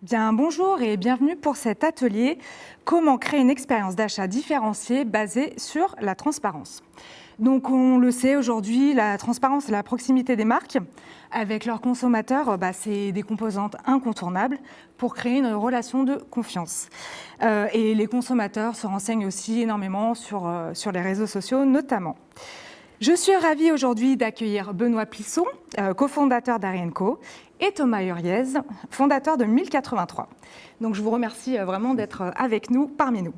Bien, bonjour et bienvenue pour cet atelier « Comment créer une expérience d'achat différenciée basée sur la transparence ». Donc on le sait aujourd'hui, la transparence et la proximité des marques avec leurs consommateurs, c'est des composantes incontournables pour créer une relation de confiance. Et les consommateurs se renseignent aussi énormément sur les réseaux sociaux notamment. Je suis ravie aujourd'hui d'accueillir Benoît Plisson, cofondateur d'Ari & Co, et Thomas Huriez, fondateur de 1083. Donc je vous remercie vraiment d'être avec nous, parmi nous.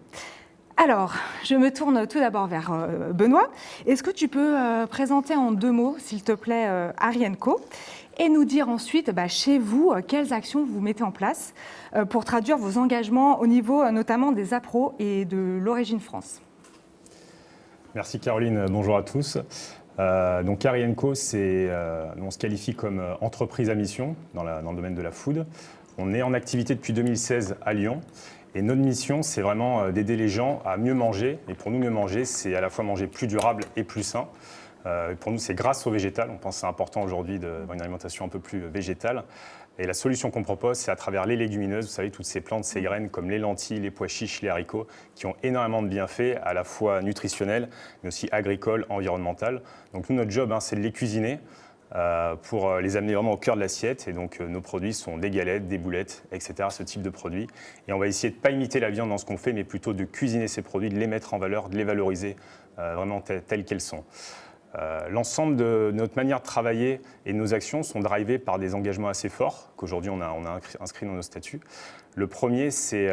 Alors, je me tourne tout d'abord vers Benoît. Est-ce que tu peux présenter en 2 mots, s'il te plaît, Ari & Co, et nous dire ensuite, chez vous, quelles actions vous mettez en place pour traduire vos engagements au niveau notamment des appros et de l'Origine France. Merci Caroline, bonjour à tous. Donc Ari & Co, on se qualifie comme entreprise à mission dans le domaine de la food. On est en activité depuis 2016 à Lyon. Et notre mission, c'est vraiment d'aider les gens à mieux manger. Et pour nous, mieux manger, c'est à la fois manger plus durable et plus sain. Pour nous, c'est grâce au végétal. On pense que c'est important aujourd'hui d'avoir une alimentation un peu plus végétale. Et la solution qu'on propose, c'est à travers les légumineuses, vous savez, toutes ces plantes, ces graines, comme les lentilles, les pois chiches, les haricots, qui ont énormément de bienfaits, à la fois nutritionnels, mais aussi agricoles, environnementaux. Donc nous, notre job, c'est de les cuisiner pour les amener vraiment au cœur de l'assiette. Et donc nos produits sont des galettes, des boulettes, etc., ce type de produits. Et on va essayer de ne pas imiter la viande dans ce qu'on fait, mais plutôt de cuisiner ces produits, de les mettre en valeur, de les valoriser vraiment telles qu'elles sont. L'ensemble de notre manière de travailler et de nos actions sont drivées par des engagements assez forts qu'aujourd'hui on a inscrits dans nos statuts. Le premier, c'est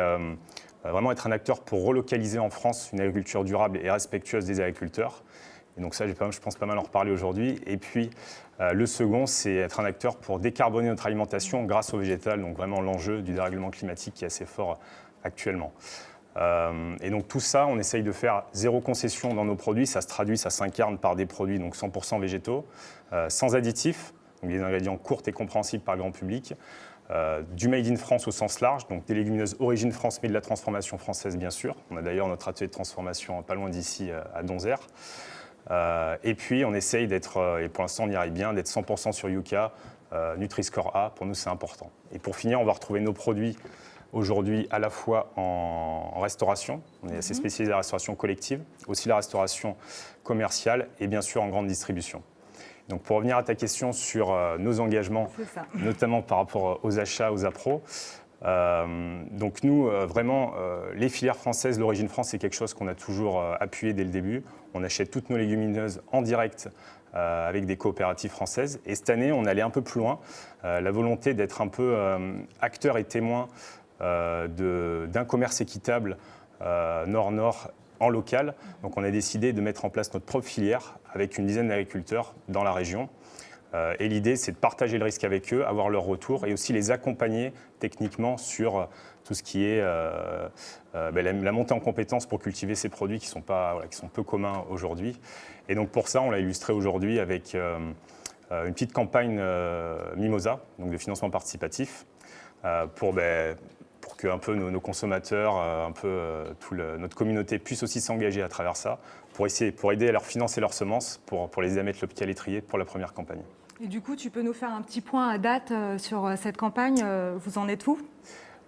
vraiment être un acteur pour relocaliser en France une agriculture durable et respectueuse des agriculteurs. Et donc ça, je pense pas mal en reparler aujourd'hui. Et puis le second, c'est être un acteur pour décarboner notre alimentation grâce au végétal, donc vraiment l'enjeu du dérèglement climatique qui est assez fort actuellement. Et donc tout ça, on essaye de faire 0 concession dans nos produits. Ça se traduit, ça s'incarne par des produits donc 100% végétaux, sans additifs, donc des ingrédients courts et compréhensibles par le grand public, du made in France au sens large, donc des légumineuses origine France, mais de la transformation française bien sûr. On a d'ailleurs notre atelier de transformation pas loin d'ici à Donzère. Et puis on essaye d'être, et pour l'instant on y arrive bien, d'être 100% sur Yuka, Nutri-Score A, pour nous c'est important. Et pour finir, on va retrouver nos produits aujourd'hui à la fois en restauration, on est assez spécialisé dans la restauration collective, aussi la restauration commerciale et bien sûr en grande distribution. Donc pour revenir à ta question sur nos engagements, notamment par rapport aux achats, aux appros, donc nous, vraiment, les filières françaises, l'origine France, c'est quelque chose qu'on a toujours appuyé dès le début. On achète toutes nos légumineuses en direct avec des coopératives françaises. Et cette année, on allait un peu plus loin. La volonté d'être un peu acteur et témoin d'un commerce équitable nord-nord en local. Donc on a décidé de mettre en place notre propre filière avec une dizaine d'agriculteurs dans la région. Et l'idée, c'est de partager le risque avec eux, avoir leur retour et aussi les accompagner techniquement sur tout ce qui est la montée en compétences pour cultiver ces produits qui sont peu communs aujourd'hui. Et donc pour ça, on l'a illustré aujourd'hui avec une petite campagne Mimosa, donc de financement participatif, pour que un peu nos consommateurs, notre communauté puisse aussi s'engager à travers ça, pour aider à leur financer leurs semences, pour les aider à mettre le pied à l'étrier pour la première campagne. Et du coup, tu peux nous faire un petit point à date sur cette campagne, vous en êtes où ?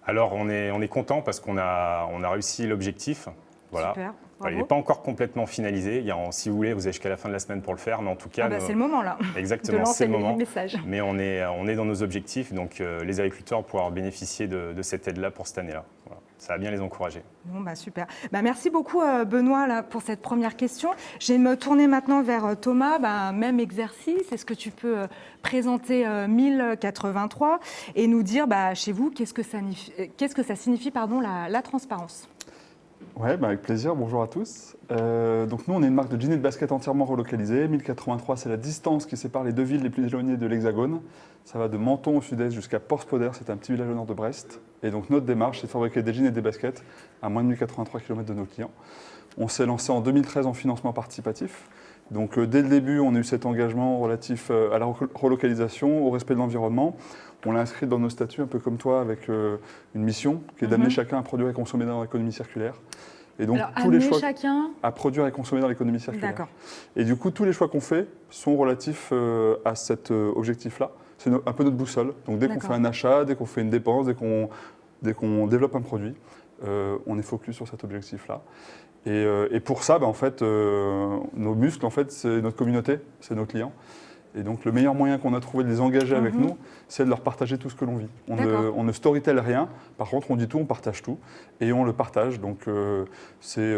Alors, on est content parce qu'on a réussi l'objectif. Voilà. Super. Il n'est pas encore complètement finalisé. Si vous voulez, vous avez jusqu'à la fin de la semaine pour le faire. Mais en tout cas, c'est le moment là. Exactement, c'est le moment. Message. Mais on est dans nos objectifs. Donc, les agriculteurs vont pouvoir bénéficier de cette aide-là pour cette année-là. Voilà. Ça va bien les encourager. Bon, super. Merci beaucoup, Benoît, là, pour cette première question. Je vais me tourner maintenant vers Thomas. Même exercice. Est-ce que tu peux présenter 1083 et nous dire, chez vous, qu'est-ce que ça signifie la transparence ? Ouais, avec plaisir. Bonjour à tous. Donc nous, on est une marque de jeans et de baskets entièrement relocalisée. 1083, c'est la distance qui sépare les 2 villes les plus éloignées de l'Hexagone. Ça va de Menton au sud-est jusqu'à Port-Spoder, c'est un petit village au nord de Brest. Et donc notre démarche, c'est de fabriquer des jeans et des baskets à moins de 1083 km de nos clients. On s'est lancé en 2013 en financement participatif. Donc dès le début, on a eu cet engagement relatif à la relocalisation, au respect de l'environnement. On l'a inscrit dans nos statuts, un peu comme toi, avec une mission qui est d'amener chacun à produire et consommer dans l'économie circulaire. Et donc, alors, tous les choix chacun à produire et consommer dans l'économie circulaire. D'accord. Et du coup, tous les choix qu'on fait sont relatifs à cet objectif-là. C'est un peu notre boussole. Donc, dès qu'on fait un achat, dès qu'on fait une dépense, dès qu'on Dès qu'on développe un produit, on est focus sur cet objectif-là. Et pour ça, en fait, nos muscles, en fait, c'est notre communauté, c'est nos clients. Et donc, le meilleur moyen qu'on a trouvé de les engager avec nous, c'est de leur partager tout ce que l'on vit. On ne storytell rien, par contre, on dit tout, on partage tout, et on le partage. Donc, c'est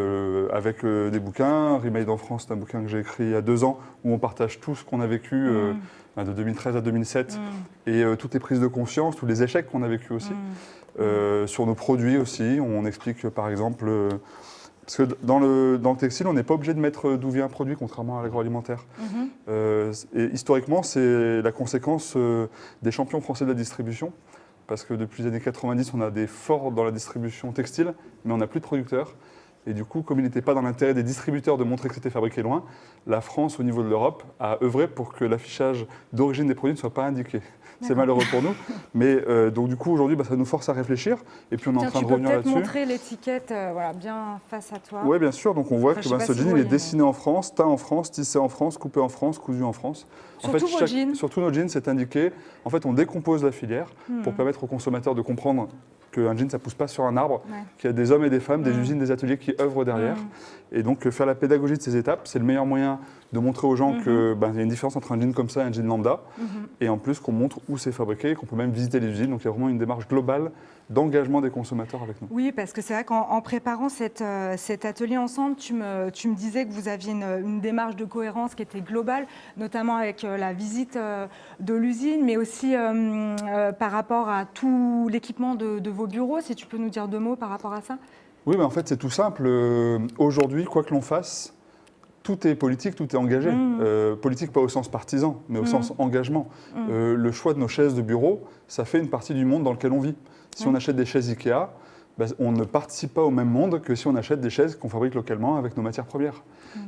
avec des bouquins. Remade en France, c'est un bouquin que j'ai écrit il y a 2 ans, où on partage tout ce qu'on a vécu de 2013 à 2007, et toutes les prises de conscience, tous les échecs qu'on a vécu aussi. Sur nos produits aussi, on explique, par exemple... Parce que dans le textile, on n'est pas obligé de mettre d'où vient un produit, contrairement à l'agroalimentaire. Et historiquement, c'est la conséquence des champions français de la distribution. Parce que depuis les années 90, on a des forts dans la distribution textile, mais on n'a plus de producteurs. Et du coup, comme il n'était pas dans l'intérêt des distributeurs de montrer que c'était fabriqué loin, la France, au niveau de l'Europe, a œuvré pour que l'affichage d'origine des produits ne soit pas indiqué. C'est malheureux pour nous, mais donc du coup aujourd'hui ça nous force à réfléchir et puis on est en train de revenir là-dessus. Tu peux peut-être montrer l'étiquette bien face à toi. Oui, bien sûr, donc on voit que ce jean il est dessiné en France, teint en France, tissé en France, coupé en France, cousu en France. Sur tous nos jeans, c'est indiqué. En fait, on décompose la filière pour permettre aux consommateurs de comprendre qu'un jean, ça ne pousse pas sur un arbre, qu'il y a des hommes et des femmes, des usines, des ateliers qui œuvrent derrière. Et donc, faire la pédagogie de ces étapes, c'est le meilleur moyen de montrer aux gens qu'il y a une différence entre un jean comme ça et un jean lambda. Et en plus, qu'on montre où c'est fabriqué et qu'on peut même visiter les usines. Donc, il y a vraiment une démarche globale d'engagement des consommateurs avec nous. Oui, parce que c'est vrai qu'en préparant cet atelier ensemble, tu me disais que vous aviez une démarche de cohérence qui était globale, notamment avec la visite de l'usine, mais aussi par rapport à tout l'équipement de vos bureaux. Si tu peux nous dire 2 mots par rapport à ça. Oui, mais en fait, c'est tout simple. Aujourd'hui, quoi que l'on fasse, tout est politique, tout est engagé. Politique pas au sens partisan, mais au sens engagement. Le choix de nos chaises de bureau, ça fait une partie du monde dans lequel on vit. Si on achète des chaises Ikea, on ne participe pas au même monde que si on achète des chaises qu'on fabrique localement avec nos matières premières.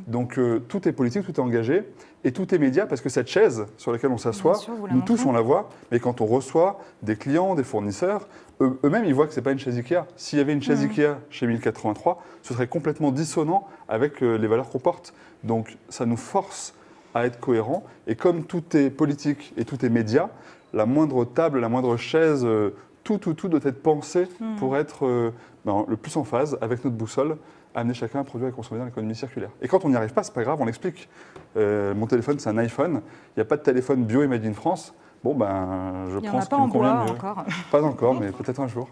Donc tout est politique, tout est engagé et tout est média parce que cette chaise sur laquelle on s'assoit, nous tous on la voit, mais quand on reçoit des clients, des fournisseurs, eux-mêmes ils voient que ce n'est pas une chaise Ikea. S'il y avait une chaise Ikea chez 1083, ce serait complètement dissonant avec les valeurs qu'on porte. Donc ça nous force à être cohérents et comme tout est politique et tout est média, la moindre table, la moindre chaise, tout doit être pensé pour être le plus en phase avec notre boussole, amener chacun un produit à consommer dans l'économie circulaire. Et quand on n'y arrive pas, c'est pas grave, on l'explique. Mon téléphone, c'est un iPhone. Il n'y a pas de téléphone bio et made in France. Bon, je pense qu'il me convient mieux. Encore. Pas encore, mais peut-être un jour.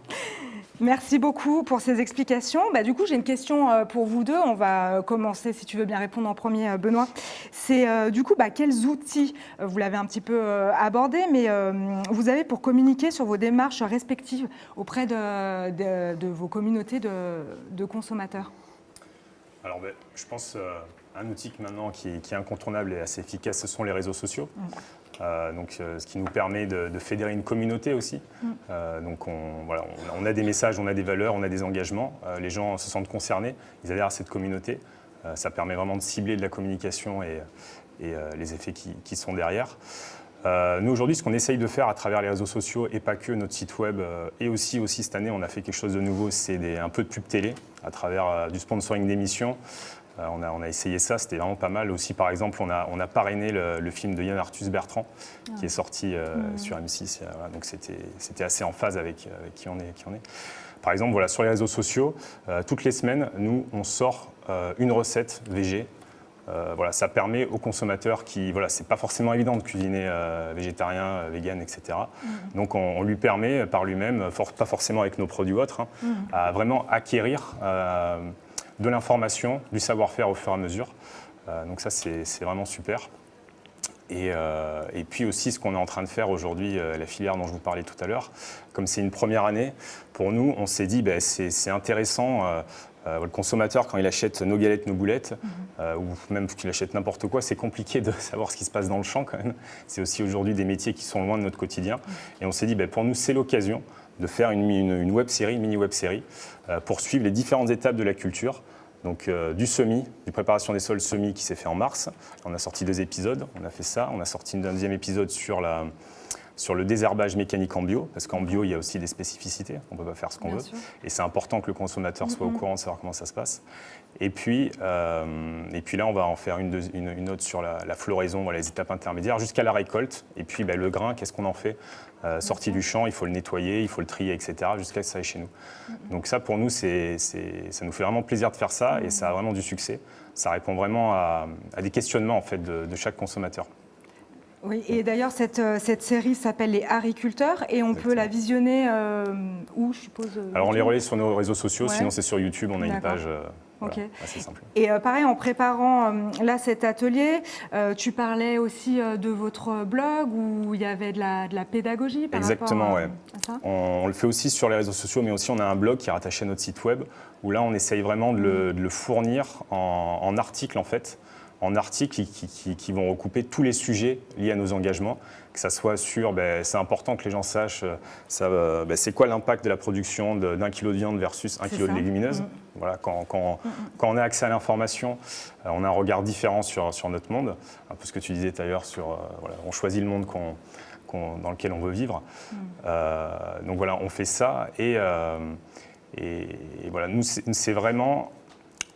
Merci beaucoup pour ces explications. Du coup, j'ai une question pour vous deux. On va commencer, si tu veux bien répondre en premier, Benoît. C'est du coup, quels outils, vous l'avez un petit peu abordé, mais vous avez pour communiquer sur vos démarches respectives auprès de vos communautés de consommateurs? Alors, je pense un outil maintenant qui est incontournable et assez efficace, ce sont les réseaux sociaux. Ce qui nous permet de fédérer une communauté aussi. Donc on a des messages, on a des valeurs, on a des engagements. Les gens se sentent concernés, ils adhèrent à cette communauté. Ça permet vraiment de cibler de la communication et les effets qui sont derrière. Nous aujourd'hui, ce qu'on essaye de faire à travers les réseaux sociaux et pas que notre site web, et aussi cette année, on a fait quelque chose de nouveau, c'est un peu de pub télé à travers du sponsoring d'émissions. On a essayé ça, c'était vraiment pas mal. Aussi, par exemple, on a parrainé le film de Yann Arthus Bertrand, qui est sorti sur M6. Donc c'était assez en phase avec qui on est. Par exemple, sur les réseaux sociaux, toutes les semaines, nous, on sort une recette VG. Ça permet aux consommateurs c'est pas forcément évident de cuisiner végétarien, vegan, etc. Donc on lui permet par lui-même, pas forcément avec nos produits ou autres, à vraiment acquérir de l'information, du savoir-faire au fur et à mesure. Donc ça, c'est vraiment super. Et puis aussi, ce qu'on est en train de faire aujourd'hui, la filière dont je vous parlais tout à l'heure, comme c'est une première année, pour nous, on s'est dit, c'est intéressant, le consommateur, quand il achète nos galettes, nos boulettes, ou même qu'il achète n'importe quoi, c'est compliqué de savoir ce qui se passe dans le champ quand même. C'est aussi aujourd'hui des métiers qui sont loin de notre quotidien. Et on s'est dit, pour nous, c'est l'occasion de faire une web-série, une mini-web-série, pour suivre les différentes étapes de la culture. Donc du semis, du préparation des sols semis qui s'est fait en mars. On a sorti 2 épisodes, on a fait ça. On a sorti un 2e épisode sur sur le désherbage mécanique en bio, parce qu'en bio, il y a aussi des spécificités, on ne peut pas faire ce qu'on veut. sûr. Et c'est important que le consommateur soit au courant de savoir comment ça se passe. Et puis là, on va en faire une autre sur la floraison, les étapes intermédiaires, jusqu'à la récolte. Et puis le grain, qu'est-ce qu'on en fait sorti du champ, il faut le nettoyer, il faut le trier, etc., jusqu'à ce que ça aille chez nous. Donc ça, pour nous, ça nous fait vraiment plaisir de faire ça, et ça a vraiment du succès. Ça répond vraiment à des questionnements en fait, de chaque consommateur. Oui, et d'ailleurs, cette série s'appelle Les Agriculteurs et on peut la visionner où, je suppose Alors, on les relaie sur nos réseaux sociaux, Ouais. sinon c'est sur YouTube, on a une page Ok. assez simple. Et pareil, en préparant là cet atelier, tu parlais aussi de votre blog où il y avait de la pédagogie par Exactement, rapport à ça. On le fait aussi sur les réseaux sociaux, mais aussi on a un blog qui est rattaché à notre site web, où là on essaye vraiment de le fournir en articles en fait, en articles qui vont recouper tous les sujets liés à nos engagements, que ça soit sur, c'est important que les gens sachent, c'est quoi l'impact de la production d'un kilo de viande versus un kilo de légumineuses. Voilà, quand on a accès à l'information, on a un regard différent sur notre monde, un peu ce que tu disais d'ailleurs sur, on choisit le monde dans lequel on veut vivre. Donc voilà, on fait ça et voilà, nous c'est vraiment...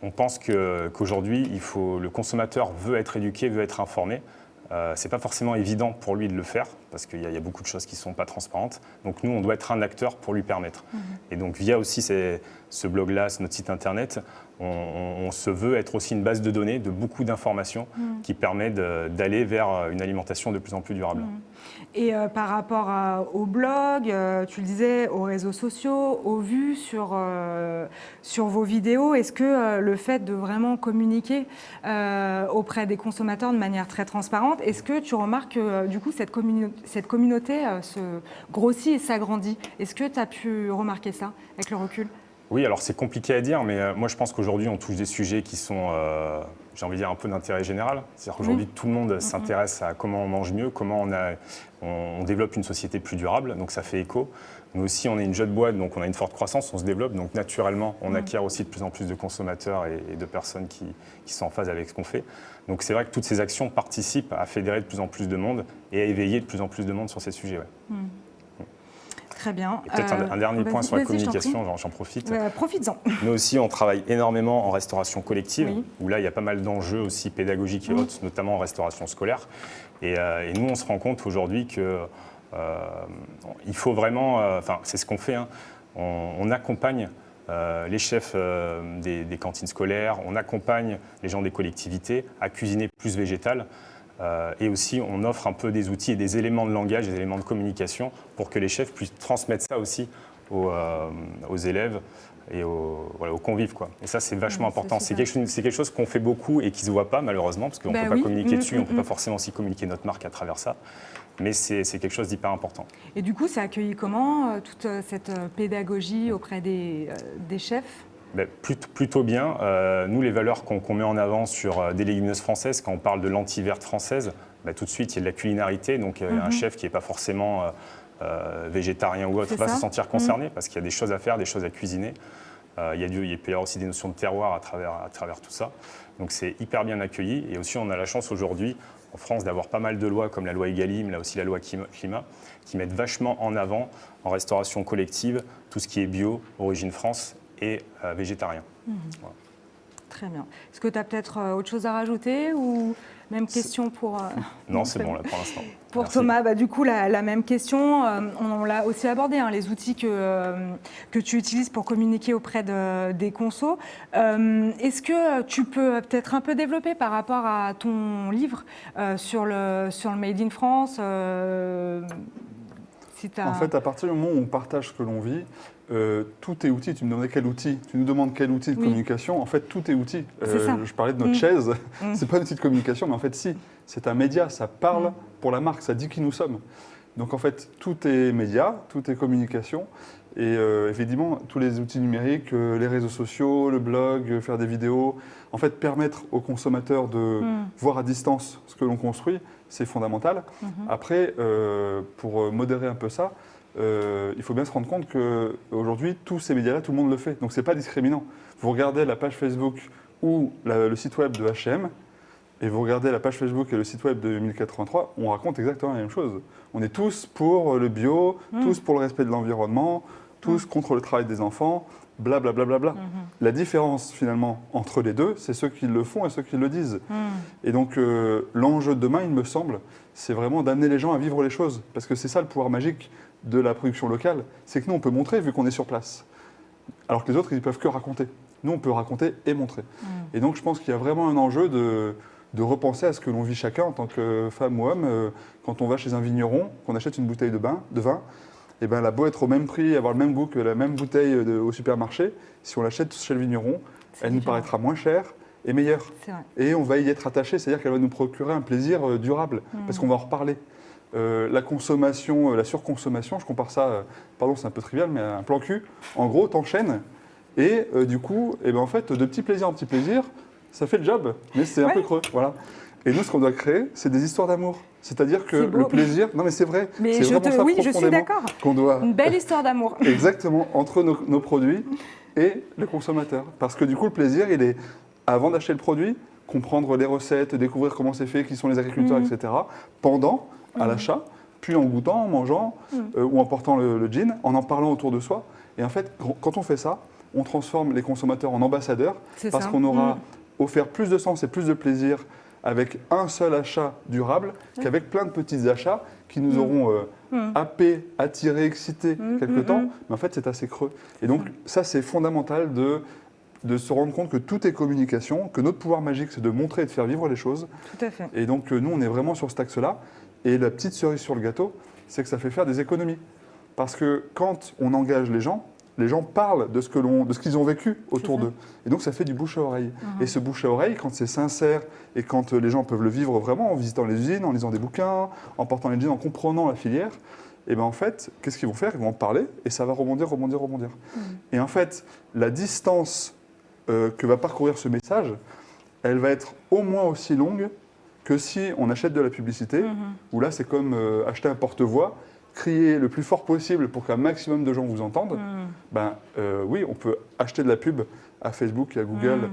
On pense qu'aujourd'hui, le consommateur veut être éduqué, veut être informé. Ce n'est pas forcément évident pour lui de le faire, parce qu'il y a beaucoup de choses qui ne sont pas transparentes. Donc nous, on doit être un acteur pour lui permettre. Et donc via aussi ce blog-là, notre site internet, on se veut être aussi une base de données de beaucoup d'informations qui permet d'aller vers une alimentation de plus en plus durable. Et par rapport au blog, tu le disais, aux réseaux sociaux, aux vues sur vos vidéos, est-ce que le fait de vraiment communiquer auprès des consommateurs de manière très transparente, est-ce que tu remarques que du coup cette communauté se grossit et s'agrandit? Est-ce que tu as pu remarquer ça avec le recul? Oui, alors c'est compliqué à dire, mais moi je pense qu'aujourd'hui on touche des sujets qui sont, j'ai envie de dire, un peu d'intérêt général. C'est-à-dire qu'aujourd'hui tout le monde s'intéresse à comment on mange mieux, comment on développe une société plus durable, donc ça fait écho. Nous aussi on est une jeune boîte, donc on a une forte croissance, on se développe, donc naturellement on acquiert aussi de plus en plus de consommateurs et de personnes qui sont en phase avec ce qu'on fait. Donc c'est vrai que toutes ces actions participent à fédérer de plus en plus de monde et à éveiller de plus en plus de monde sur ces sujets. Ouais. Très bien. Et peut-être un dernier point sur la communication, j'en profite. Profites-en. Nous aussi, on travaille énormément en restauration collective, où là, il y a pas mal d'enjeux aussi pédagogiques et autres, notamment en restauration scolaire. Et nous, on se rend compte aujourd'hui qu'il faut vraiment, c'est ce qu'on fait, on accompagne les chefs des cantines scolaires, on accompagne les gens des collectivités à cuisiner plus végétal. Et aussi, on offre un peu des outils et des éléments de langage, des éléments de communication pour que les chefs puissent transmettre ça aussi aux élèves et aux convives, quoi. Et ça, c'est vachement important. C'est quelque chose qu'on fait beaucoup et qui ne se voit pas, malheureusement, parce qu'on ne peut pas communiquer dessus, on ne peut pas forcément aussi communiquer notre marque à travers ça. Mais c'est quelque chose d'hyper important. Et du coup, ça accueille comment, toute cette pédagogie auprès des chefs ? Plutôt bien. Nous, les valeurs qu'on met en avant sur des légumineuses françaises, quand on parle de lentilles vertes françaises, tout de suite, il y a de la culinarité. Donc, un chef qui n'est pas forcément végétarien ou autre va se sentir concerné parce qu'il y a des choses à faire, des choses à cuisiner. Il peut y avoir aussi des notions de terroir à travers tout ça. Donc, c'est hyper bien accueilli. Et aussi, on a la chance aujourd'hui, en France, d'avoir pas mal de lois comme la loi Egalim, là aussi la loi Climat, qui mettent vachement en avant, en restauration collective, tout ce qui est bio, origine France, et végétarien. Voilà. Très bien. Est-ce que tu as peut-être autre chose à rajouter ou même question pour... Non, c'est bon là pour l'instant. Pour Merci. Thomas, du coup, la même question. On l'a aussi abordé, les outils que tu utilises pour communiquer auprès des consos. Est-ce que tu peux peut-être un peu développer par rapport à ton livre sur le Made in France En fait, à partir du moment où on partage ce que l'on vit, tout est outil. Tu me demandais quel outil. Tu nous demandes quel outil de communication. En fait, tout est outil. Je parlais de notre chaise. C'est pas un outil de communication, mais en fait, si. C'est un média. Ça parle pour la marque. Ça dit qui nous sommes. Donc, en fait, tout est média, tout est communication. Et évidemment, tous les outils numériques, les réseaux sociaux, le blog, faire des vidéos, en fait, permettre aux consommateurs de voir à distance ce que l'on construit, c'est fondamental. Après, pour modérer un peu ça, il faut bien se rendre compte qu'aujourd'hui, tous ces médias-là, tout le monde le fait. Donc, ce n'est pas discriminant. Vous regardez la page Facebook ou le site web de H&M, Et vous regardez la page Facebook et le site web de 1083, on raconte exactement la même chose. On est tous pour le bio, tous pour le respect de l'environnement, tous contre le travail des enfants, blablabla. Bla, bla, bla. La différence finalement entre les deux, c'est ceux qui le font et ceux qui le disent. Et donc l'enjeu de demain, il me semble, c'est vraiment d'amener les gens à vivre les choses. Parce que c'est ça le pouvoir magique de la production locale, c'est que nous on peut montrer vu qu'on est sur place. Alors que les autres, ils ne peuvent que raconter. Nous, on peut raconter et montrer. Et donc je pense qu'il y a vraiment un enjeu de repenser à ce que l'on vit chacun en tant que femme ou homme. Quand on va chez un vigneron, qu'on achète une bouteille de vin, et ben, elle a beau être au même prix, avoir le même goût que la même bouteille au supermarché, si on l'achète chez le vigneron, elle nous paraîtra moins chère et meilleure. Et on va y être attaché, c'est-à-dire qu'elle va nous procurer un plaisir durable, parce qu'on va en reparler. La consommation, la surconsommation, je compare ça, pardon c'est un peu trivial, mais un plan cul, en gros, t'enchaînes, et du coup, et ben, en fait, de petit plaisir en petit plaisir, ça fait le job, mais c'est un peu creux. Voilà. Et nous, ce qu'on doit créer, c'est des histoires d'amour. C'est-à-dire que le plaisir, non mais c'est vrai, mais c'est vraiment ça oui, je suis d'accord. Qu'on doit... Une belle histoire d'amour. Exactement, entre nos produits et le consommateur. Parce que du coup, le plaisir, il est, avant d'acheter le produit, comprendre les recettes, découvrir comment c'est fait, qui sont les agriculteurs, etc. Pendant, à l'achat, puis en goûtant, en mangeant, ou en portant le jean, en parlant autour de soi. Et en fait, quand on fait ça, on transforme les consommateurs en ambassadeurs, parce qu'on aura offert plus de sens et plus de plaisir avec un seul achat durable qu'avec plein de petits achats qui nous auront happés, attirés, excités quelque temps. Mais en fait, c'est assez creux. Et donc, ça, c'est fondamental de se rendre compte que tout est communication, que notre pouvoir magique, c'est de montrer et de faire vivre les choses. Tout à fait. Et donc, nous, on est vraiment sur cet axe-là. Et la petite cerise sur le gâteau, c'est que ça fait faire des économies. Parce que quand on engage les gens parlent de ce qu'ils ont vécu autour d'eux. Et donc, ça fait du bouche à oreille. Et ce bouche à oreille, quand c'est sincère et quand les gens peuvent le vivre vraiment en visitant les usines, en lisant des bouquins, en portant les jeans, en comprenant la filière, et bien en fait, qu'est-ce qu'ils vont faire? Ils vont en parler et ça va rebondir. Et en fait, la distance que va parcourir ce message, elle va être au moins aussi longue que si on achète de la publicité, où là, c'est comme acheter un porte-voix, crier le plus fort possible pour qu'un maximum de gens vous entendent, oui, on peut acheter de la pub à Facebook et à Google.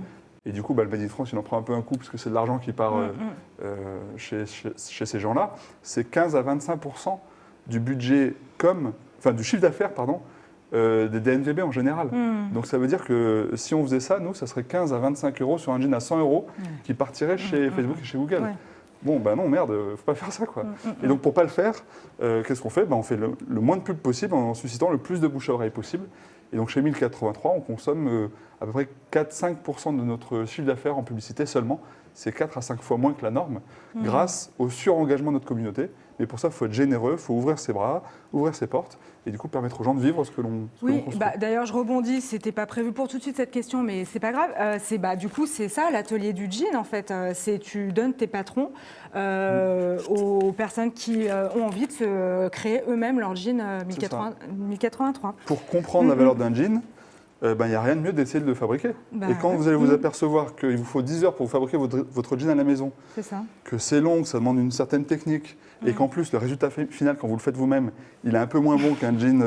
Et du coup, le Made in France, il en prend un peu un coup parce que c'est de l'argent qui part chez ces gens-là. C'est 15 à 25% du budget du chiffre d'affaires, des DNVB en général. Donc ça veut dire que si on faisait ça, nous, ça serait 15 à 25 euros sur un jean à 100 euros qui partirait chez Facebook et chez Google. Bon, non, merde, faut pas faire ça, quoi. Et donc, pour pas le faire, qu'est-ce qu'on fait? On fait le moins de pub possible en suscitant le plus de bouche à oreille possible. Et donc, chez 1083, on consomme à peu près 4-5% de notre chiffre d'affaires en publicité seulement. C'est 4 à 5 fois moins que la norme, grâce au surengagement de notre communauté. Mais pour ça, il faut être généreux, il faut ouvrir ses bras, ouvrir ses portes, et du coup permettre aux gens de vivre ce que l'on construit. D'ailleurs, je rebondis, c'était pas prévu pour tout de suite cette question, mais c'est pas grave. Du coup, c'est ça, l'atelier du jean, en fait. C'est tu donnes tes patrons aux personnes qui ont envie de se créer eux-mêmes leur jean 1083. Pour comprendre la valeur d'un jean, il n'y a rien de mieux d'essayer de le fabriquer. Et quand vous allez vous apercevoir qu'il vous faut 10 heures pour fabriquer votre jean à la maison, que c'est long, que ça demande une certaine technique, et qu'en plus, le résultat final, quand vous le faites vous-même, il est un peu moins bon qu'un jean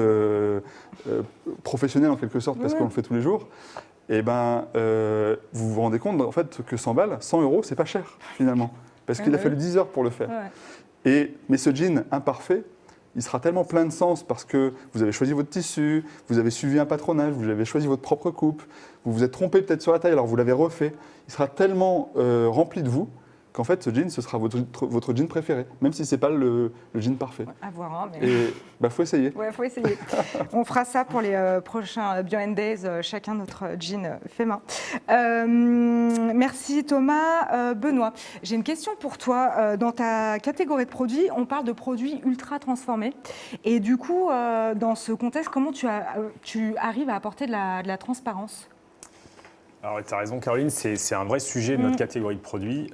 professionnel en quelque sorte, parce qu'on le fait tous les jours, et vous vous rendez compte en fait, que 100 balles, 100 euros, c'est pas cher finalement, parce qu'il a fallu 10 heures pour le faire. Mais ce jean imparfait, il sera tellement plein de sens parce que vous avez choisi votre tissu, vous avez suivi un patronage, vous avez choisi votre propre coupe, vous vous êtes trompé peut-être sur la taille, alors vous l'avez refait. Il sera tellement rempli de vous qu'en fait, ce jean, ce sera votre jean préféré, même si ce n'est pas le jean parfait. À voir, mais... Et faut essayer. Ouais, faut essayer. On fera ça pour les prochains Bio Days, chacun notre jean fait main. Merci Thomas. Benoît, j'ai une question pour toi. Dans ta catégorie de produits, on parle de produits ultra transformés. Et du coup, dans ce contexte, comment tu arrives à apporter de la transparence ? Alors, tu as raison, Caroline, c'est un vrai sujet de notre catégorie de produits.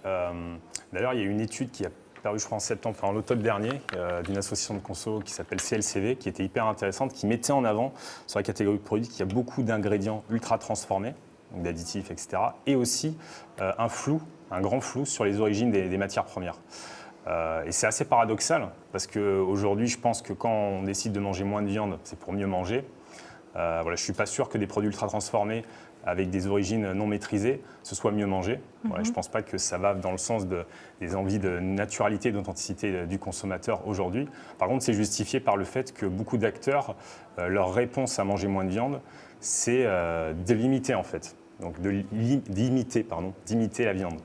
D'ailleurs, il y a une étude qui a paru, je crois, en automne dernier, d'une association de conso qui s'appelle CLCV, qui était hyper intéressante, qui mettait en avant sur la catégorie de produits qu'il y a beaucoup d'ingrédients ultra transformés, donc d'additifs, etc., et aussi un grand flou sur les origines des matières premières. Et c'est assez paradoxal, parce qu'aujourd'hui, je pense que quand on décide de manger moins de viande, c'est pour mieux manger. Je ne suis pas sûr que des produits ultra transformés avec des origines non maîtrisées, ce soit mieux mangé. Je ne pense pas que ça va dans le sens des envies de naturalité et d'authenticité du consommateur aujourd'hui. Par contre, c'est justifié par le fait que beaucoup d'acteurs, leur réponse à manger moins de viande, c'est de limiter en fait. Donc d'imiter la viande.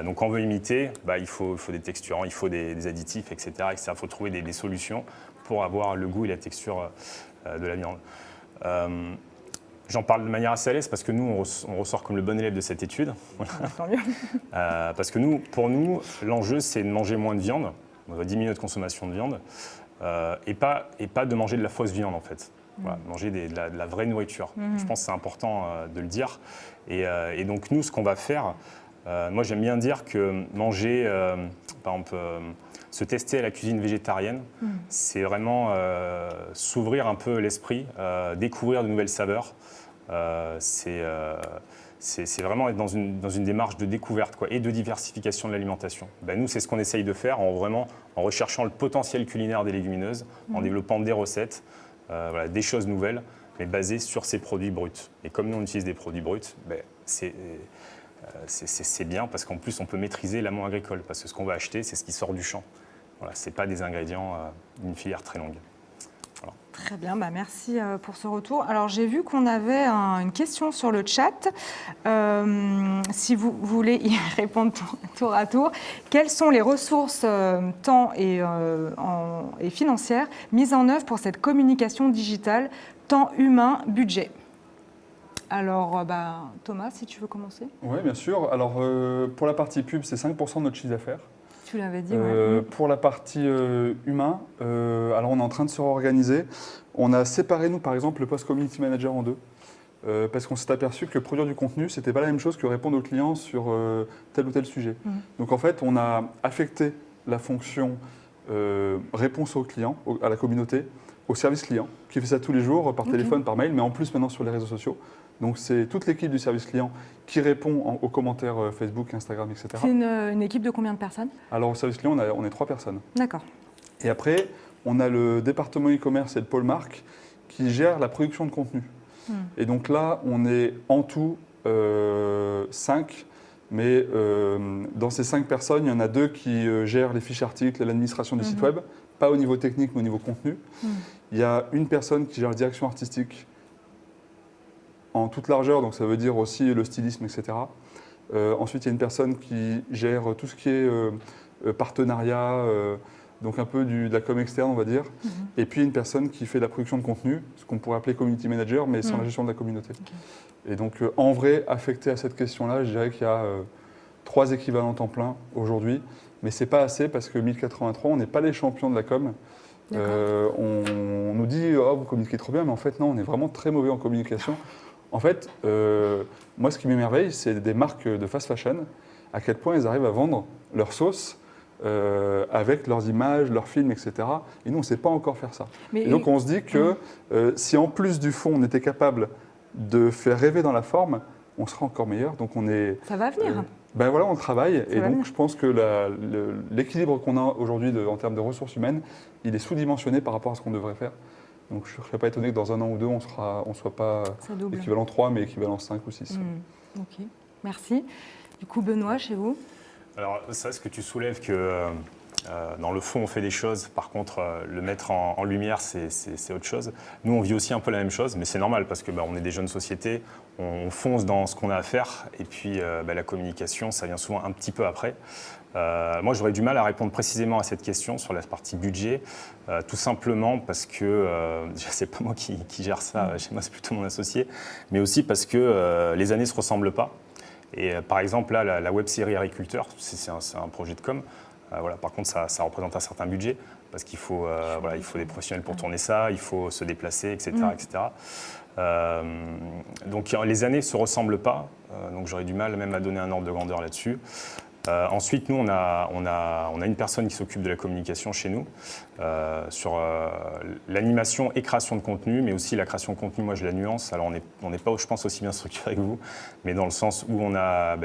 Donc quand on veut imiter, il faut des texturants, il faut des additifs, etc. Il faut trouver des solutions pour avoir le goût et la texture de la viande. J'en parle de manière assez à l'aise parce que nous, on ressort comme le bon élève de cette étude. Tant mieux. Parce que pour nous, l'enjeu, c'est de manger moins de viande, on va diminuer notre consommation de viande, et pas de manger de la fausse viande, en fait. Voilà, manger de la vraie nourriture. Je pense que c'est important de le dire. Et donc, nous, ce qu'on va faire, moi, j'aime bien dire que manger, par exemple, se tester à la cuisine végétarienne, c'est vraiment s'ouvrir un peu l'esprit, découvrir de nouvelles saveurs. C'est vraiment être dans une démarche de découverte et de diversification de l'alimentation. Nous, c'est ce qu'on essaye de faire en recherchant le potentiel culinaire des légumineuses, en développant des recettes, des choses nouvelles, mais basées sur ces produits bruts. Et comme nous, on utilise des produits bruts, c'est bien parce qu'en plus, on peut maîtriser l'amont agricole. Parce que ce qu'on va acheter, c'est ce qui sort du champ. Voilà, ce n'est pas des ingrédients d'une filière très longue. Voilà. Très bien, merci pour ce retour. Alors, j'ai vu qu'on avait une question sur le chat. Si vous voulez y répondre tour à tour, quelles sont les ressources temps et financières mises en œuvre pour cette communication digitale, temps humain, budget? Alors, Thomas, si tu veux commencer. Oui, bien sûr. Alors, pour la partie pub, c'est 5% de notre chiffre d'affaires. Tu l'avais dit, ouais. Pour la partie humain, alors on est en train de se réorganiser. On a séparé, nous, par exemple, le post community manager en deux. Parce qu'on s'est aperçu que produire du contenu, ce n'était pas la même chose que répondre aux clients sur tel ou tel sujet. Donc, en fait, on a affecté la fonction réponse aux clients, à la communauté, au service client, qui fait ça tous les jours, par téléphone, par mail, mais en plus maintenant sur les réseaux sociaux. Donc, c'est toute l'équipe du service client qui répond aux commentaires Facebook, Instagram, etc. C'est une équipe de combien de personnes? Alors, au service client, on est 3 personnes. D'accord. Et après, on a le département e-commerce et le pôle marque qui gère la production de contenu. Et donc là, on est en tout 5. Mais dans ces 5 personnes, il y en a 2 qui gèrent les fiches articles et l'administration du site web, pas au niveau technique, mais au niveau contenu. Il y a une personne qui gère la direction artistique en toute largeur, donc ça veut dire aussi le stylisme, etc. Ensuite, il y a une personne qui gère tout ce qui est partenariat, donc un peu de la com externe, on va dire. Et puis une personne qui fait la production de contenu, ce qu'on pourrait appeler community manager, mais sans la gestion de la communauté. Et donc, en vrai, affecté à cette question-là, je dirais qu'il y a 3 équivalents temps plein aujourd'hui, mais ce n'est pas assez parce que 1083, on n'est pas les champions de la com. On nous dit « Oh, vous communiquez trop bien », mais en fait, non, on est vraiment très mauvais en communication. En fait, moi, ce qui m'émerveille, c'est des marques de fast fashion, à quel point elles arrivent à vendre leur sauce avec leurs images, leurs films, etc. Et nous, on ne sait pas encore faire ça. Et donc, on se dit que si en plus du fond, on était capable de faire rêver dans la forme, on sera encore meilleur. Donc, ça va venir. Voilà, on travaille. Et donc, je pense que l'équilibre qu'on a aujourd'hui en termes de ressources humaines, il est sous-dimensionné par rapport à ce qu'on devrait faire. Donc, je ne serais pas étonné que dans 1 an ou 2, on ne soit pas équivalent 3, mais équivalent 5 ou 6. Ok, merci. Du coup, Benoît, chez vous? Alors, ça, ce que tu soulèves, que dans le fond, on fait des choses. Par contre, le mettre en lumière, c'est autre chose. Nous, on vit aussi un peu la même chose, mais c'est normal parce qu'on est des jeunes sociétés. On fonce dans ce qu'on a à faire. Et puis, la communication, ça vient souvent un petit peu après. Moi, j'aurais du mal à répondre précisément à cette question sur la partie budget, tout simplement parce que c'est pas moi qui gère ça, chez moi c'est plutôt mon associé, mais aussi parce que les années ne se ressemblent pas. Et par exemple, là, la web-série Agriculteur, c'est un projet de com. Par contre, ça représente un certain budget parce qu'il faut, il faut des professionnels pour tourner ça, il faut se déplacer, etc. etc. Donc les années ne se ressemblent pas, donc j'aurais du mal même à donner un ordre de grandeur là-dessus. Ensuite, nous, on a une personne qui s'occupe de la communication chez nous sur l'animation et création de contenu, mais aussi la création de contenu, moi je la nuance. Alors on n'est pas, je pense, aussi bien structuré que vous, mais dans le sens où on a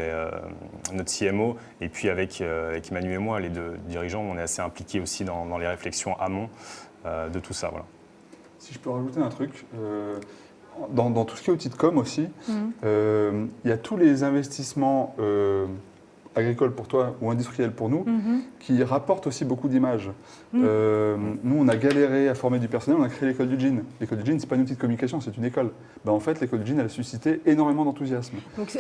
notre CMO, et puis avec Manu et moi, les 2 dirigeants, on est assez impliqués aussi dans les réflexions amont de tout ça. Voilà. Si je peux rajouter un truc, dans tout ce qui est outils de com aussi, il y a tous les investissements agricoles pour toi ou industriels pour nous qui rapportent aussi beaucoup d'images. Nous, on a galéré à former du personnel, on a créé l'école du jean. L'école du jean, ce n'est pas un outil de communication, c'est une école. Ben, en fait, l'école du jean, elle a suscité énormément d'enthousiasme. Donc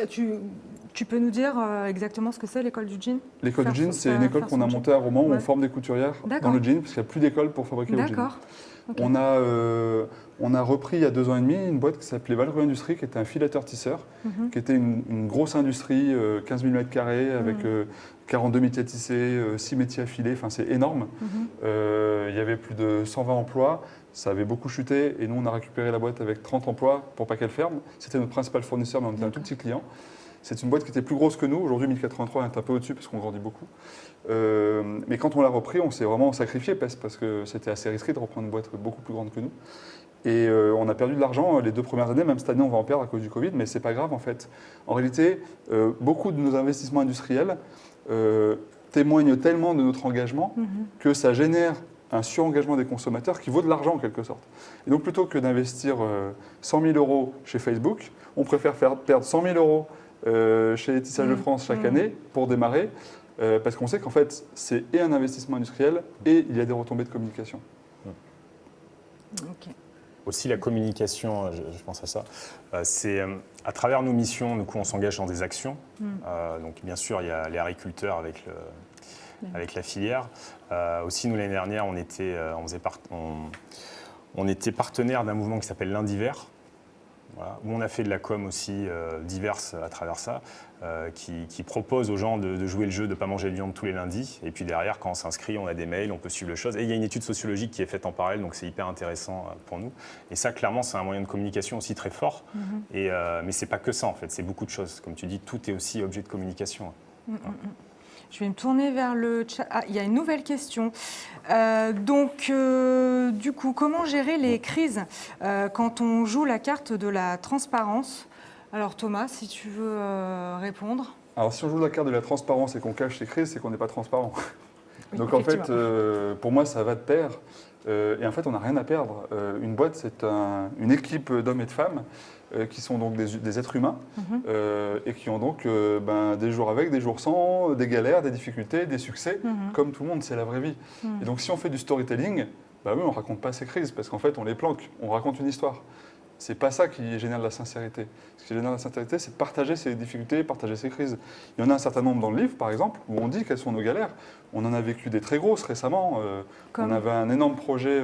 tu peux nous dire exactement ce que c'est l'école du jean? L'école du jean, c'est une école qu'on a montée à Romans où on forme des couturières dans le jean, parce qu'il n'y a plus d'école pour fabriquer le jean. D'accord. Okay. On a repris il y a 2 ans et demi une boîte qui s'appelait Valrue Industrie, qui était un filateur-tisseur, qui était une grosse industrie, 15 000 m² avec 42 métiers à tisser, 6 métiers à filer, enfin c'est énorme. Il y avait plus de 120 emplois, ça avait beaucoup chuté et nous on a récupéré la boîte avec 30 emplois pour pas qu'elle ferme. C'était notre principal fournisseur, mais on était un tout petit client. C'est une boîte qui était plus grosse que nous. Aujourd'hui, 1083 est un peu au-dessus parce qu'on grandit beaucoup. Mais quand on l'a repris, on s'est vraiment sacrifié parce que c'était assez risqué de reprendre une boîte beaucoup plus grande que nous. Et on a perdu de l'argent les 2 premières années. Même cette année, on va en perdre à cause du Covid, mais ce n'est pas grave en fait. En réalité, beaucoup de nos investissements industriels témoignent tellement de notre engagement que ça génère un surengagement des consommateurs qui vaut de l'argent en quelque sorte. Et donc plutôt que d'investir 100 000 € chez Facebook, on préfère faire perdre 100 000 € chez les Tissages de France chaque année pour démarrer, parce qu'on sait qu'en fait, c'est et un investissement industriel et il y a des retombées de communication. Okay. Aussi la communication, je pense à ça, c'est à travers nos missions, du coup, on s'engage dans des actions. Donc bien sûr, il y a les agriculteurs avec la filière. Aussi, nous, l'année dernière, on était partenaire d'un mouvement qui s'appelle Lundi Vert. Voilà, où on a fait de la com aussi diverse à travers ça, qui propose aux gens de jouer le jeu, de ne pas manger de viande tous les lundis. Et puis derrière, quand on s'inscrit, on a des mails, on peut suivre les choses. Et il y a une étude sociologique qui est faite en parallèle, donc c'est hyper intéressant pour nous. Et ça, clairement, c'est un moyen de communication aussi très fort. Mais ce n'est pas que ça, en fait. C'est beaucoup de choses. Comme tu dis, tout est aussi objet de communication. Je vais me tourner vers le chat. Ah, il y a une nouvelle question. Du coup, comment gérer les crises quand on joue la carte de la transparence? Alors Thomas, si tu veux répondre. Alors si on joue la carte de la transparence et qu'on cache les crises, c'est qu'on n'est pas transparent. Donc en fait, pour moi, ça va de pair. Et en fait, on n'a rien à perdre. Une boîte, c'est une équipe d'hommes et de femmes qui sont donc des êtres humains et qui ont donc des jours avec, des jours sans, des galères, des difficultés, des succès, comme tout le monde, c'est la vraie vie. Et donc si on fait du storytelling, oui, on ne raconte pas ces crises parce qu'en fait, on les planque, on raconte une histoire. C'est pas ça qui génère de la sincérité. Ce qui génère de la sincérité, c'est de partager ses difficultés, partager ses crises. Il y en a un certain nombre dans le livre, par exemple, où on dit quelles sont nos galères. On en a vécu des très grosses récemment. On avait un énorme projet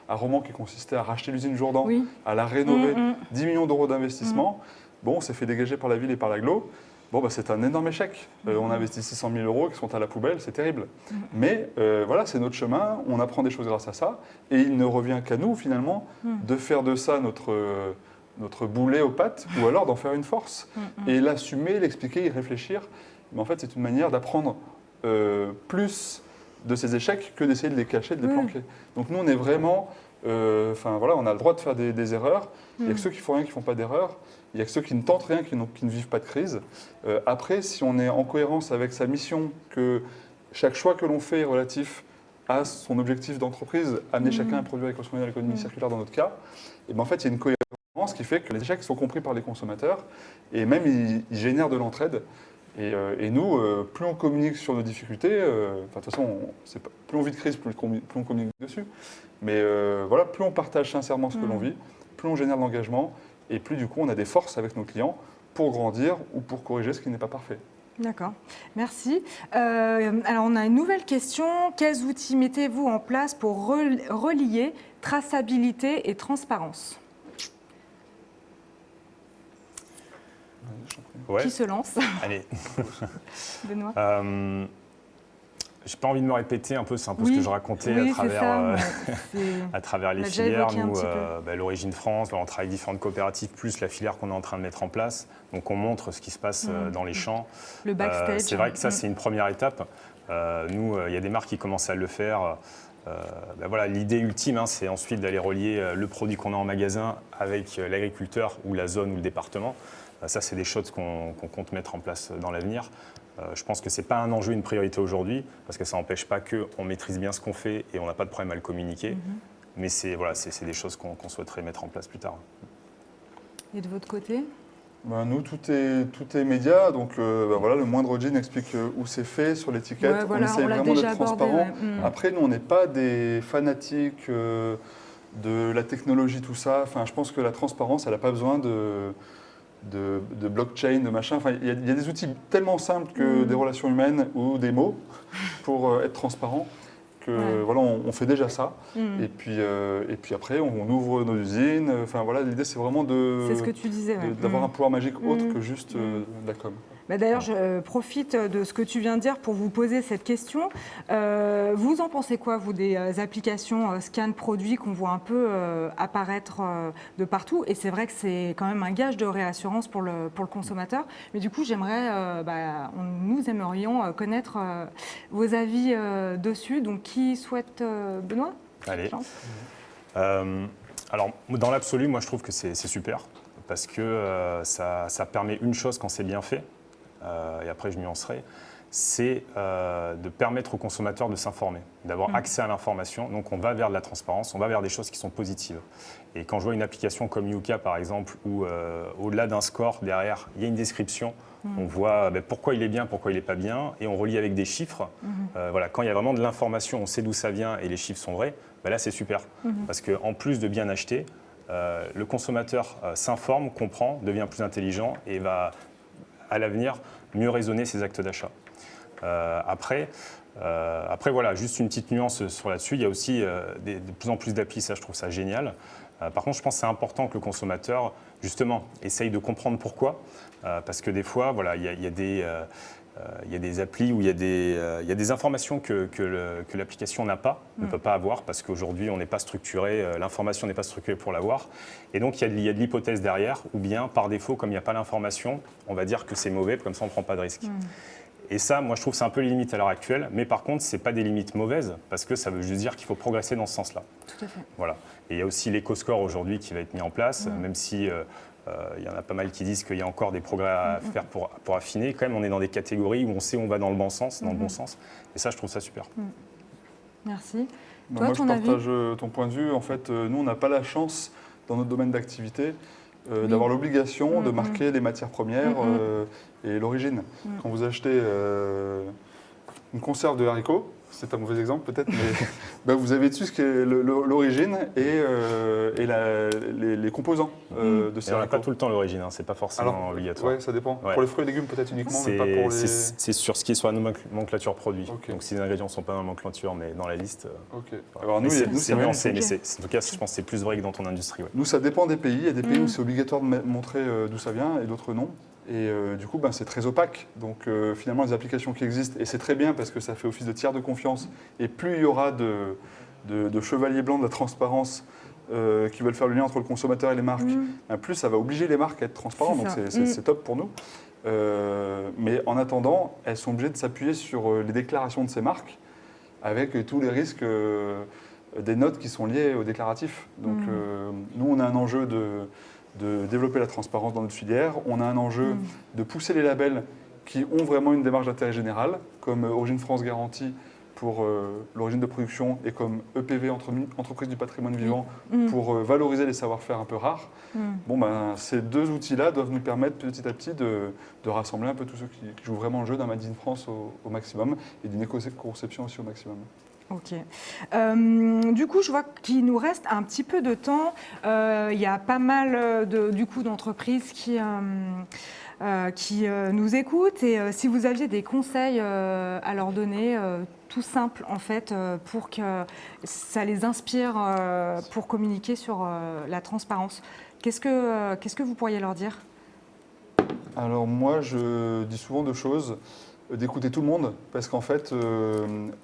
à Romans qui consistait à racheter l'usine Jourdan, à la rénover, 10 millions d'euros d'investissement. Bon, on s'est fait dégager par la ville et par l'agglo. Bon, c'est un énorme échec. On investit 600 000 € qui sont à la poubelle, c'est terrible. Mais voilà, c'est notre chemin, on apprend des choses grâce à ça. Et il ne revient qu'à nous, finalement, de faire de ça notre boulet aux pattes ou alors d'en faire une force. Et l'assumer, l'expliquer, y réfléchir. Mais en fait, c'est une manière d'apprendre plus de ces échecs que d'essayer de les cacher, de les planquer. Donc nous, on est vraiment... voilà, on a le droit de faire des erreurs. Il n'y a que ceux qui font rien qui ne font pas d'erreurs. Il y a que ceux qui ne tentent rien qui ne vivent pas de crise. Après, si on est en cohérence avec sa mission, que chaque choix que l'on fait est relatif à son objectif d'entreprise, amener chacun à produire et consommer dans l'économie circulaire dans notre cas, et en fait, il y a une cohérence qui fait que les échecs sont compris par les consommateurs et même ils génèrent de l'entraide. Et nous, plus on communique sur nos difficultés, de toute façon, plus on vit de crise, plus on communique dessus. Mais voilà, plus on partage sincèrement ce que l'on vit, plus on génère de l'engagement, et plus du coup on a des forces avec nos clients pour grandir ou pour corriger ce qui n'est pas parfait. D'accord, merci. Alors on a une nouvelle question. Quels outils mettez-vous en place pour relier traçabilité et transparence? Qui se lance? Allez. Benoît. J'ai pas envie de me répéter un peu, c'est un peu ce que je racontais à travers les filières. Nous, l'Origine France, on travaille avec différentes coopératives, plus la filière qu'on est en train de mettre en place. Donc on montre ce qui se passe dans les champs. Le backstage. C'est vrai que ça, c'est une première étape. Nous, il y a des marques qui commencent à le faire. Voilà, l'idée ultime, c'est ensuite d'aller relier le produit qu'on a en magasin avec l'agriculteur ou la zone ou le département. Ça, c'est des choses qu'on compte mettre en place dans l'avenir. Je pense que ce n'est pas un enjeu, une priorité aujourd'hui, parce que ça n'empêche pas qu'on maîtrise bien ce qu'on fait et on n'a pas de problème à le communiquer. Mais c'est des choses qu'on souhaiterait mettre en place plus tard. Et de votre côté? Nous, tout est média, donc voilà, le moindre jean explique où c'est fait sur l'étiquette. Ouais, voilà, on essaye on l'a vraiment déjà d'être abordé, transparent. ouais. Après, nous, on n'est pas des fanatiques de la technologie, tout ça. Enfin, je pense que la transparence, elle n'a pas besoin de blockchain, de machin. Enfin, il y a des outils tellement simples que des relations humaines ou des mots pour être transparent. Voilà, on fait déjà ça. Et puis après, on ouvre nos usines. Enfin voilà, l'idée c'est vraiment C'est ce que tu disais, d'avoir un pouvoir magique autre que juste de la com. Bah d'ailleurs, je profite de ce que tu viens de dire pour vous poser cette question. Vous en pensez quoi, vous, des applications scan produits qu'on voit un peu apparaître de partout? Et c'est vrai que c'est quand même un gage de réassurance pour le consommateur. Mais du coup, nous aimerions connaître vos avis dessus. Donc, qui souhaite, Benoît? Allez. Alors, dans l'absolu, moi, je trouve que c'est super. Parce que ça permet une chose quand c'est bien fait. Et après je nuancerai, c'est de permettre aux consommateurs de s'informer, d'avoir accès à l'information. Donc on va vers de la transparence, on va vers des choses qui sont positives. Et quand je vois une application comme Yuka par exemple, où au-delà d'un score, derrière, il y a une description, on voit pourquoi il est bien, pourquoi il n'est pas bien, et on relie avec des chiffres. Voilà, quand il y a vraiment de l'information, on sait d'où ça vient et les chiffres sont vrais, là c'est super. Parce qu'en plus de bien acheter, le consommateur s'informe, comprend, devient plus intelligent et va à l'avenir mieux raisonner ses actes d'achat. Après, voilà, juste une petite nuance sur là-dessus. Il y a aussi de plus en plus d'applis, ça je trouve ça génial. Par contre, je pense que c'est important que le consommateur, justement, essaye de comprendre pourquoi. Parce que des fois, voilà, il y a des applis où il y a des informations que l'application n'a pas, ne peut pas avoir, parce qu'aujourd'hui, on n'est pas structuré, l'information n'est pas structurée pour l'avoir. Et donc, il y a de l'hypothèse derrière, ou bien, par défaut, comme il n'y a pas l'information, on va dire que c'est mauvais, comme ça, on ne prend pas de risque. Et ça, moi, je trouve que c'est un peu les limites à l'heure actuelle. Mais par contre, ce n'est pas des limites mauvaises, parce que ça veut juste dire qu'il faut progresser dans ce sens-là. Tout à fait. Voilà. Et il y a aussi l'éco-score aujourd'hui qui va être mis en place, même si... il y en a pas mal qui disent qu'il y a encore des progrès à faire pour affiner. Quand même, on est dans des catégories où on sait où on va dans le bon sens, Et ça, je trouve ça super. Merci. Moi, je partage ton point de vue. En fait, nous, on n'a pas la chance, dans notre domaine d'activité, d'avoir l'obligation de marquer les matières premières et l'origine. Quand vous achetez une conserve de haricots, c'est un mauvais exemple peut-être, mais vous avez dessus ce qui est l'origine et les composants de ces haricots. On n'a pas tout le temps l'origine, c'est pas forcément obligatoire. Oui, ça dépend. Ouais. Pour les fruits et légumes peut-être uniquement, mais pas pour les... C'est sur ce qui est sur la nomenclature produit. Donc si les ingrédients ne sont pas dans la nomenclature, mais dans la liste... Alors nous, c'est nuancé, mais en tout cas, je pense que c'est plus vrai que dans ton industrie. Nous, ça dépend des pays. Il y a des pays où c'est obligatoire de montrer d'où ça vient et d'autres non. Et du coup, c'est très opaque. Donc finalement, les applications qui existent, et c'est très bien parce que ça fait office de tiers de confiance, et plus il y aura de chevaliers blancs de la transparence qui veulent faire le lien entre le consommateur et les marques, plus ça va obliger les marques à être transparentes. Donc c'est top pour nous. Mais en attendant, elles sont obligées de s'appuyer sur les déclarations de ces marques avec tous les risques des notes qui sont liées aux déclaratifs. Donc nous, on a un enjeu de développer la transparence dans notre filière. On a un enjeu de pousser les labels qui ont vraiment une démarche d'intérêt général, comme Origine France Garantie pour l'origine de production et comme EPV, Entreprise du patrimoine vivant, pour valoriser les savoir-faire un peu rares. Ces deux outils-là doivent nous permettre petit à petit de rassembler un peu tous ceux qui jouent vraiment le jeu d'un Made in France au maximum et d'une éco-conception aussi au maximum. Ok. Du coup, je vois qu'il nous reste un petit peu de temps. Il y a pas mal d'entreprises qui nous écoutent. Et si vous aviez des conseils à leur donner, tout simple en fait, pour que ça les inspire pour communiquer sur la transparence, qu'est-ce que vous pourriez leur dire? Alors moi, je dis souvent deux choses. D'écouter tout le monde, parce qu'en fait,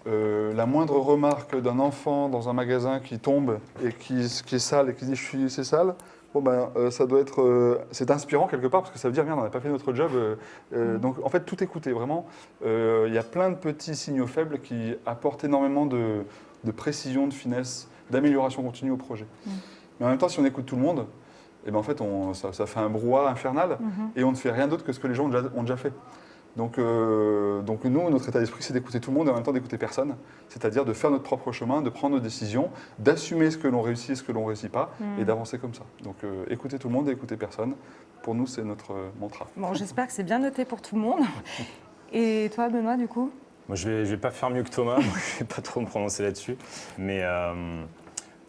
la moindre remarque d'un enfant dans un magasin qui tombe et qui est sale et qui dit c'est sale, ça doit être, c'est inspirant quelque part, parce que ça veut dire merde, on n'a pas fait notre job. Donc en fait, tout écouter vraiment. Il y a plein de petits signaux faibles qui apportent énormément de précision, de finesse, d'amélioration continue au projet. Mais en même temps, si on écoute tout le monde, en fait, ça fait un brouhaha infernal et on ne fait rien d'autre que ce que les gens ont déjà fait. Donc nous, notre état d'esprit, c'est d'écouter tout le monde et en même temps d'écouter personne. C'est-à-dire de faire notre propre chemin, de prendre nos décisions, d'assumer ce que l'on réussit et ce que l'on ne réussit pas, et d'avancer comme ça. Donc écouter tout le monde et écouter personne, pour nous, c'est notre mantra. Bon, j'espère que c'est bien noté pour tout le monde. Et toi, Benoît, du coup? Moi, je vais pas faire mieux que Thomas, donc je ne vais pas trop me prononcer là-dessus. Mais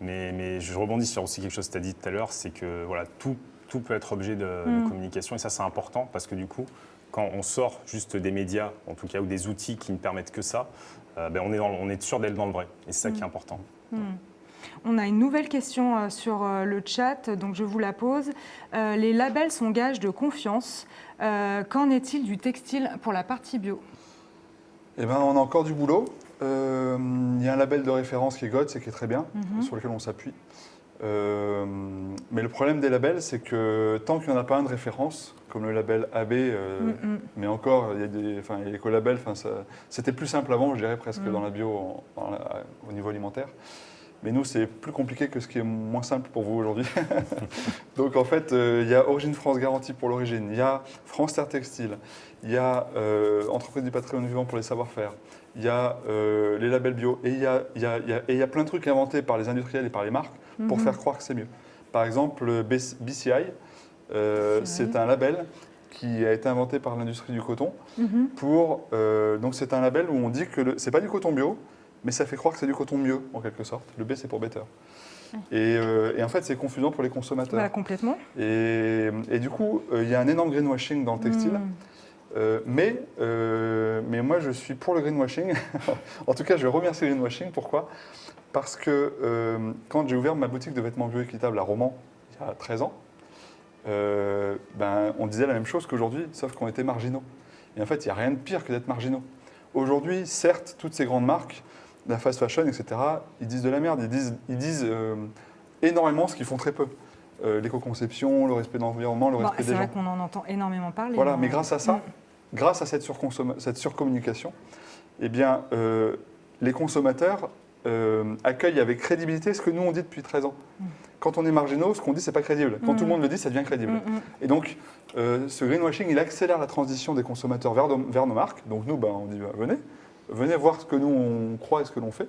je rebondis sur aussi quelque chose que tu as dit tout à l'heure, c'est que voilà, tout peut être objet de communication, et ça, c'est important, parce que du coup, quand on sort juste des médias, en tout cas, ou des outils qui ne permettent que ça, on est sûr d'être dans le vrai. Et c'est ça qui est important. On a une nouvelle question sur le chat, donc je vous la pose. Les labels sont gages de confiance. Qu'en est-il du textile pour la partie bio? Eh ben, on a encore du boulot. Il y a un label de référence qui est GOTS et qui est très bien, sur lequel on s'appuie. Mais le problème des labels, c'est que tant qu'il n'y en a pas un de référence, comme le label AB, mais encore, il y a des écolabels, c'était plus simple avant, je dirais presque dans la bio au niveau alimentaire. Mais nous, c'est plus compliqué que ce qui est moins simple pour vous aujourd'hui. Donc en fait, il y a Origine France Garantie pour l'origine, il y a France Terre Textile, il y a Entreprise du patrimoine vivant pour les savoir-faire, il y a les labels bio, et il y a plein de trucs inventés par les industriels et par les marques pour faire croire que c'est mieux. Par exemple, BCI, c'est un label qui a été inventé par l'industrie du coton. Donc c'est un label où on dit que c'est pas du coton bio, mais ça fait croire que c'est du coton mieux, en quelque sorte. Le B, c'est pour better. Et en fait, c'est confusant pour les consommateurs. Bah, complètement. Et du coup, il y a un énorme greenwashing dans le textile. Mais moi, je suis pour le greenwashing. En tout cas, je remercie le greenwashing. Pourquoi ? Parce que quand j'ai ouvert ma boutique de vêtements bio-équitables à Romans, il y a 13 ans, on disait la même chose qu'aujourd'hui, sauf qu'on était marginaux. Et en fait, il n'y a rien de pire que d'être marginaux. Aujourd'hui, certes, toutes ces grandes marques, la fast fashion, etc., ils disent de la merde. Ils disent énormément ce qu'ils font très peu. L'éco-conception, le respect de l'environnement, le respect des gens. C'est vrai qu'on en entend énormément parler. Voilà, mais grâce à ça, grâce à cette surcommunication, eh bien, les consommateurs accueillent avec crédibilité ce que nous on dit depuis 13 ans. Quand on est marginaux, ce qu'on dit, c'est pas crédible. Quand tout le monde le dit, ça devient crédible. Et donc, ce greenwashing, il accélère la transition des consommateurs vers nos marques. Donc nous, on dit, venez voir ce que nous, on croit et ce que l'on fait.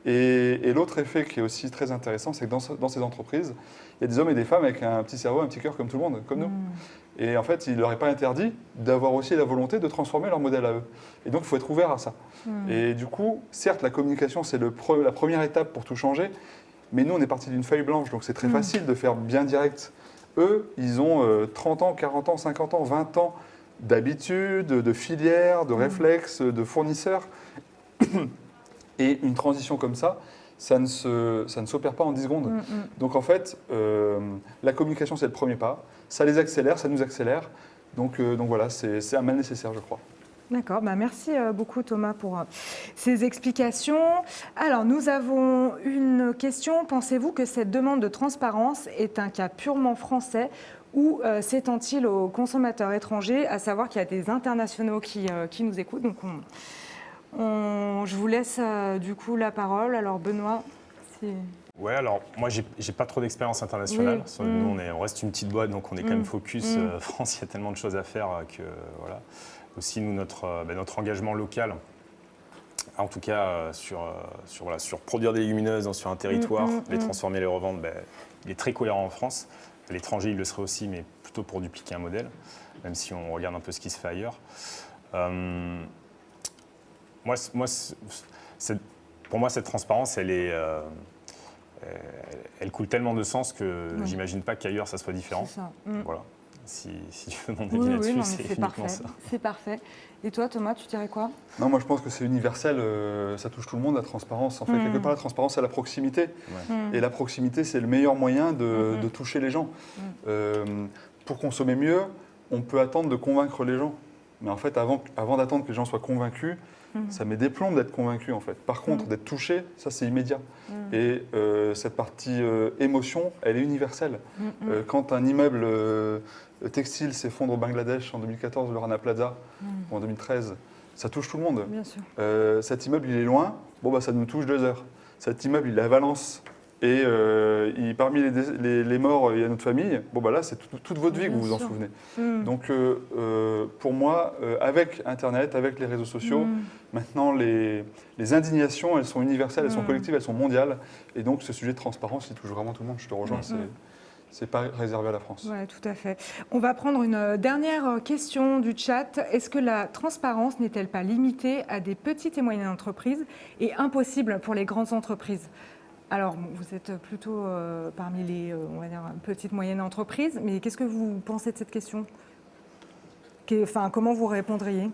Et l'autre effet qui est aussi très intéressant, c'est que dans ces entreprises, il y a des hommes et des femmes avec un petit cerveau, un petit cœur comme tout le monde, comme nous. Et en fait, il ne leur est pas interdit d'avoir aussi la volonté de transformer leur modèle à eux. Et donc, il faut être ouvert à ça. Et du coup, certes, la communication, c'est la première étape pour tout changer. Mais nous, on est parti d'une feuille blanche, donc c'est très facile de faire bien direct. Eux, ils ont 30 ans, 40 ans, 50 ans, 20 ans d'habitude, de filières, de réflexes, de fournisseurs. Et une transition comme ça ne s'opère pas en 10 secondes. Donc en fait, la communication, c'est le premier pas. Ça les accélère, ça nous accélère. Donc voilà, c'est un mal nécessaire, je crois. D'accord, merci beaucoup Thomas pour ces explications. Alors nous avons une question. Pensez-vous que cette demande de transparence est un cas purement français ou s'étend-il aux consommateurs étrangers, à savoir qu'il y a des internationaux qui nous écoutent. Donc je vous laisse du coup la parole. Alors Benoît, Ouais, alors moi j'ai pas trop d'expérience internationale. Oui. Nous on reste une petite boîte, donc on est quand même focus France. Il y a tellement de choses à faire que voilà. Aussi nous notre engagement local, en tout cas sur produire des légumineuses sur un territoire, les transformer, les revendre, il est très cohérent en France. À l'étranger il le serait aussi, mais plutôt pour dupliquer un modèle, même si on regarde un peu ce qui se fait ailleurs. Pour moi cette transparence elle coule tellement de sens que j'imagine pas qu'ailleurs ça soit différent. C'est ça. Voilà. Si tu veux mon avis là-dessus, c'est uniquement parfait. ça. C'est parfait. Et toi, Thomas, tu dirais quoi ? Non, moi je pense que c'est universel, ça touche tout le monde, la transparence. En fait, quelque part, la transparence, c'est la proximité. Et la proximité, c'est le meilleur moyen de toucher les gens. Pour consommer mieux, on peut attendre de convaincre les gens. Mais en fait, avant d'attendre que les gens soient convaincus, ça met des plombs d'être convaincu en fait. Par contre, d'être touché, ça c'est immédiat. Et cette partie émotion, elle est universelle. Quand un immeuble textile s'effondre au Bangladesh en 2014, le Rana Plaza, ou en 2013, ça touche tout le monde. Bien sûr. Cet immeuble, il est loin, ça nous touche 2 heures. Cet immeuble, il est à Valence, Et parmi les morts, il y a notre famille. Bon, bah là, c'est toute votre vie que vous vous en souvenez. Donc, pour moi, avec Internet, avec les réseaux sociaux, maintenant, les indignations, elles sont universelles, elles sont collectives, elles sont mondiales. Et donc, ce sujet de transparence, il touche vraiment tout le monde. Je te rejoins, c'est pas réservé à la France. Oui, tout à fait. On va prendre une dernière question du chat. Est-ce que la transparence n'est-elle pas limitée à des petites et moyennes entreprises et impossible pour les grandes entreprises ? Alors, vous êtes plutôt parmi les on va dire, petites et moyennes entreprises, mais qu'est-ce que vous pensez de cette question ? Comment vous répondriez ?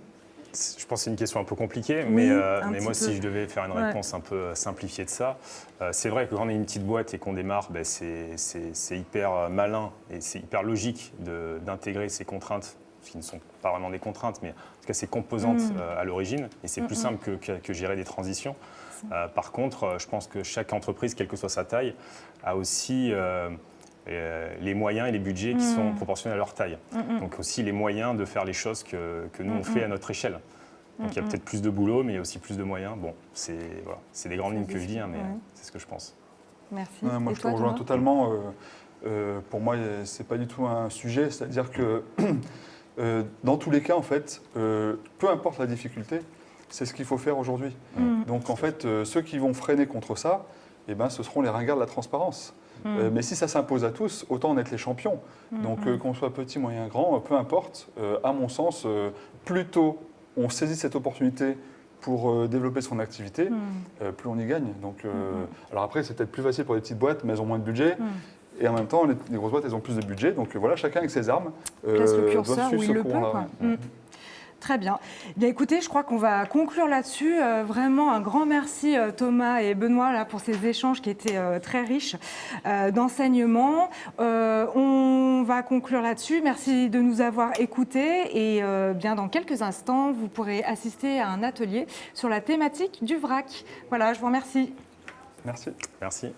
Je pense que c'est une question un peu compliquée, Oui, mais moi, si je devais faire une réponse un peu simplifiée de ça, c'est vrai que quand on est une petite boîte et qu'on démarre, c'est hyper malin et c'est hyper logique d'intégrer ces contraintes, qui ne sont pas vraiment des contraintes, mais en tout cas ces composantes à l'origine, et c'est plus simple que gérer des transitions. Par contre, je pense que chaque entreprise, quelle que soit sa taille, a aussi les moyens et les budgets qui sont proportionnels à leur taille. Donc aussi les moyens de faire les choses que nous, on fait à notre échelle. Donc il y a peut-être plus de boulot, mais il y a aussi plus de moyens. Bon, c'est des grandes lignes que je dis, mais c'est ce que je pense. Merci. Moi, je te rejoins totalement. Pour moi, ce n'est pas du tout un sujet. C'est-à-dire que dans tous les cas, en fait, peu importe la difficulté, c'est ce qu'il faut faire aujourd'hui. Donc en fait, ceux qui vont freiner contre ça, eh ben, ce seront les ringards de la transparence. Mais si ça s'impose à tous, autant en être les champions. Donc qu'on soit petit, moyen, grand, peu importe. À mon sens, plus tôt on saisit cette opportunité pour développer son activité, plus on y gagne. Donc, alors après, c'est peut-être plus facile pour les petites boîtes, mais elles ont moins de budget. Et en même temps, les grosses boîtes, elles ont plus de budget. Donc voilà, chacun avec ses armes place le curseur doit où il suivre le ce peut. courant-là. Très bien. Bien, écoutez, je crois qu'on va conclure là-dessus. Vraiment un grand merci Thomas et Benoît là, pour ces échanges qui étaient très riches d'enseignements. On va conclure là-dessus. Merci de nous avoir écoutés et bien dans quelques instants, vous pourrez assister à un atelier sur la thématique du vrac. Voilà, je vous remercie. Merci. Merci.